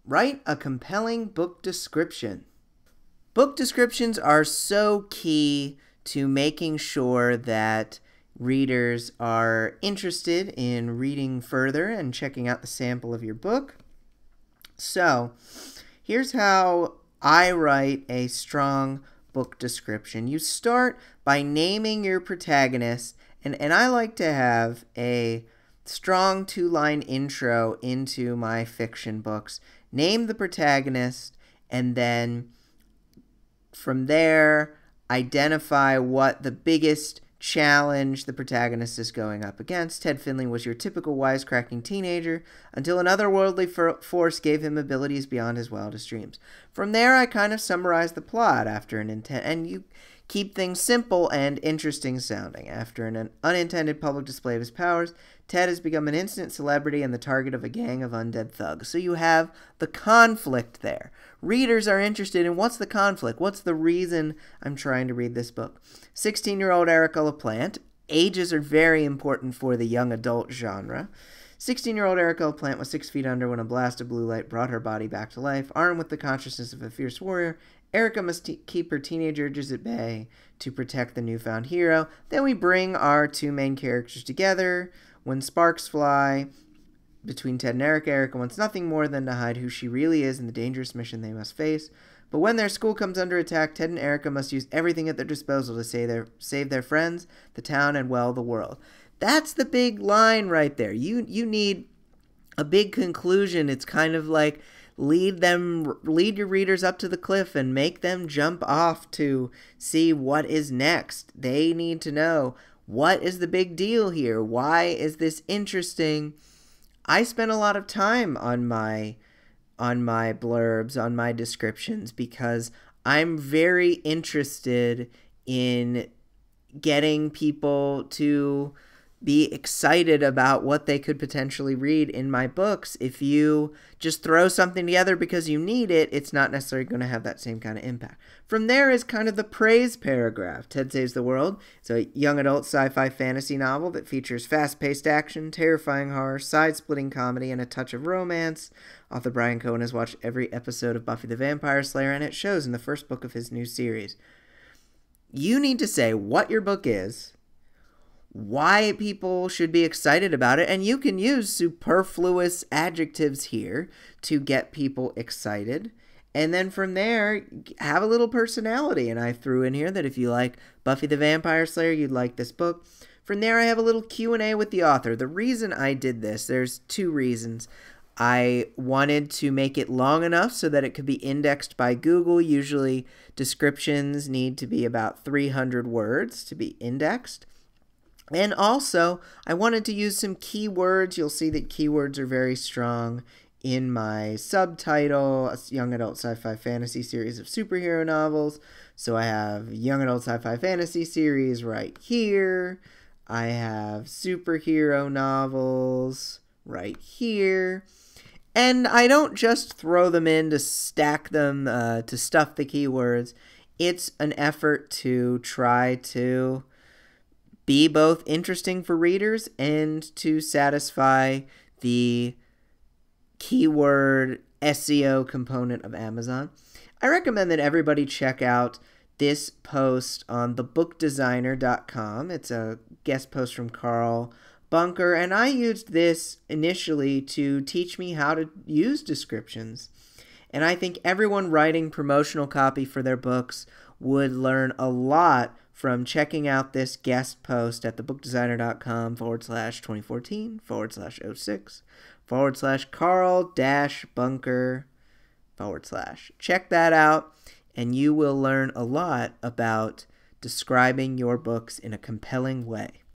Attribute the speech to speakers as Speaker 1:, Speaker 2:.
Speaker 1: Write a compelling book description. Book descriptions are so key to making sure that readers are interested in reading further and checking out the sample of your book. So, here's how I write a strong book description. You start by naming your protagonist, and I like to have a strong two-line intro into my fiction books. Name the protagonist, and then from there, identify what the biggest challenge the protagonist is going up against. Ted Finley was your typical wisecracking teenager until an otherworldly force gave him abilities beyond his wildest dreams. From there, I kind of summarize the plot after an intent, and you keep things simple and interesting sounding. After an unintended public display of his powers, Ted has become an instant celebrity and the target of a gang of undead thugs. So you have the conflict there. Readers are interested in what's the conflict? What's the reason I'm trying to read this book? 16-year-old Erica LaPlante. Ages are very important for the young adult genre. 16-year-old Erica LaPlante was 6 feet under when a blast of blue light brought her body back to life. Armed with the consciousness of a fierce warrior, Erica must keep her teenage urges at bay to protect the newfound hero. Then we bring our two main characters together. When sparks fly between Ted and Erica wants nothing more than to hide who she really is and the dangerous mission they must face. But when their school comes under attack, Ted and Erica must use everything at their disposal to save their friends, the town, and, well, the world. That's the big line right there. You need a big conclusion. It's kind of like lead your readers up to the cliff and make them jump off to see what is next. They need to know, what is the big deal here? Why is this interesting? I spend a lot of time on my blurbs, on my descriptions, because I'm very interested in getting people to be excited about what they could potentially read in my books. If you just throw something together because you need it, it's not necessarily going to have that same kind of impact. From there is kind of the praise paragraph. Ted Saves the World. It's a young adult sci-fi fantasy novel that features fast-paced action, terrifying horror, side-splitting comedy, and a touch of romance. Author Brian Cohen has watched every episode of Buffy the Vampire Slayer, and it shows in the first book of his new series. You need to say what your book is, why people should be excited about it, and you can use superfluous adjectives here to get people excited. And then from there, have a little personality. And I threw in here that if you like Buffy the Vampire Slayer, you'd like this book. From there, I have a little Q&A with the author. The reason I did this, there's two reasons. I wanted to make it long enough so that it could be indexed by Google. Usually, descriptions need to be about 300 words to be indexed. And also, I wanted to use some keywords. You'll see that keywords are very strong in my subtitle, a young adult sci-fi fantasy series of superhero novels. So I have young adult sci-fi fantasy series right here. I have superhero novels right here. And I don't just throw them in to stack them, to stuff the keywords. It's an effort to try to be both interesting for readers and to satisfy the keyword SEO component of Amazon. I recommend that everybody check out this post on thebookdesigner.com. It's a guest post from Carl Bunker, and I used this initially to teach me how to use descriptions. And I think everyone writing promotional copy for their books would learn a lot from checking out this guest post at thebookdesigner.com/2014/06/Carl-Bunker/. Check that out, and you will learn a lot about describing your books in a compelling way.